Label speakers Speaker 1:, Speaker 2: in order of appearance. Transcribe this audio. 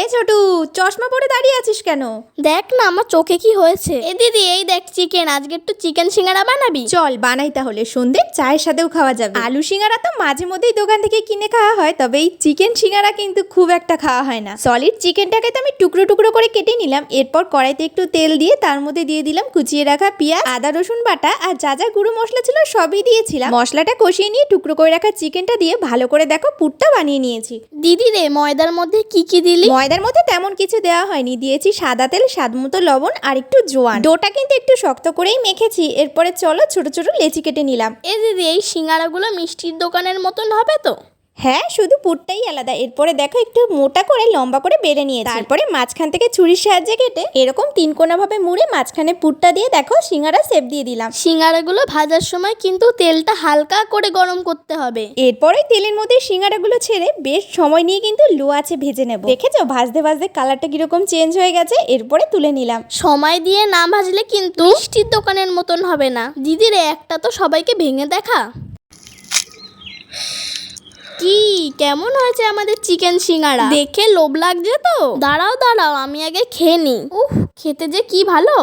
Speaker 1: এ ছোটু, চশমা পরে দাঁড়িয়ে আছিস কেন?
Speaker 2: দেখ না আমার চোখে কি হয়েছে। এ দিদি, এই দেখ চিকেন, আজকে একটু চিকেন সিঙ্গাড়া বানাবি?
Speaker 1: চল বানাই তাহলে, সন্ধে চায়ের সাথেও খাওয়া যাবে। আলু সিঙ্গারা তো মাঝে মধ্যেই দোকান থেকে কিনে খাওয়া হয়, তবে এই চিকেন সিঙ্গারা কিন্তু খুব একটা খাওয়া হয় না। সলিড চিকেনটাকে তো আমি টুকরো টুকরো করে কেটে নিলাম। এরপর কড়াইতে একটু তেল দিয়ে তার মধ্যে দিয়ে দিলাম কুচিয়ে রাখা পেঁয়াজ, আদা রসুন বাটা আর যা যা গুঁড়ো মশলা ছিল সবই দিয়েছিলাম। মশলাটা কষিয়ে নিয়ে টুকরো করে রাখা চিকেনটা দিয়ে ভালো করে দেখো পুরটা বানিয়ে নিয়েছি।
Speaker 2: দিদি রে, ময়দার মধ্যে কি কি দিলি?
Speaker 1: ময়দার মধ্যে তেমন কিছু দেওয়া হয়নি, দিয়েছি সাদা তেল, স্বাদমতো লবণ আর একটু জোয়ান। ডোটা কিন্তু একটু শক্ত করেই মেখেছি। এরপরে চলো ছোট ছোট লেচি কেটে নিলাম।
Speaker 2: এ দিদি, এই সিঙ্গাড়াগুলো মিষ্টির দোকানের মতন হবে তো?
Speaker 1: হ্যাঁ, শুধু পুরটাই আলাদা। এরপরে দেখো একটু মোটা করে লম্বা করে বেড়ে নিয়েছি। তারপরে মাঝখান থেকে ছুরির সাহায্যে কেটে এরকম তিন কোনা ভাবে মুড়ে মাঝখানে পুরটা দিয়ে দেখো সিঙ্গারা শেপ দিয়ে দিলাম।
Speaker 2: সিঙ্গাড়াগুলো ভাজার সময় কিন্তু তেলটা হালকা করে গরম করতে হবে।
Speaker 1: এরপরে তেলের মধ্যে সিঙ্গারাগুলো ছেড়ে বেশ সময় নিয়ে কিন্তু লো আঁচে ভেজে নেব। দেখেছো ভাজতে ভাজতে কালারটা কিরকম চেঞ্জ হয়ে গেছে। এরপরে তুলে নিলাম।
Speaker 2: সময় দিয়ে না ভাজলে কিন্তু মিষ্টির দোকানের মতন হবে না। দিদি রে, একটা তো সবাইকে ভেঙে দেখা। কি কেমন হয়েছে আমাদের চিকেন সিঙ্গাড়া? দেখে লোভ লাগছে তো। দাঁড়াও দাঁড়াও, আমি আগে খেয়ে নিই। উফ, খেতে যে কি ভালো।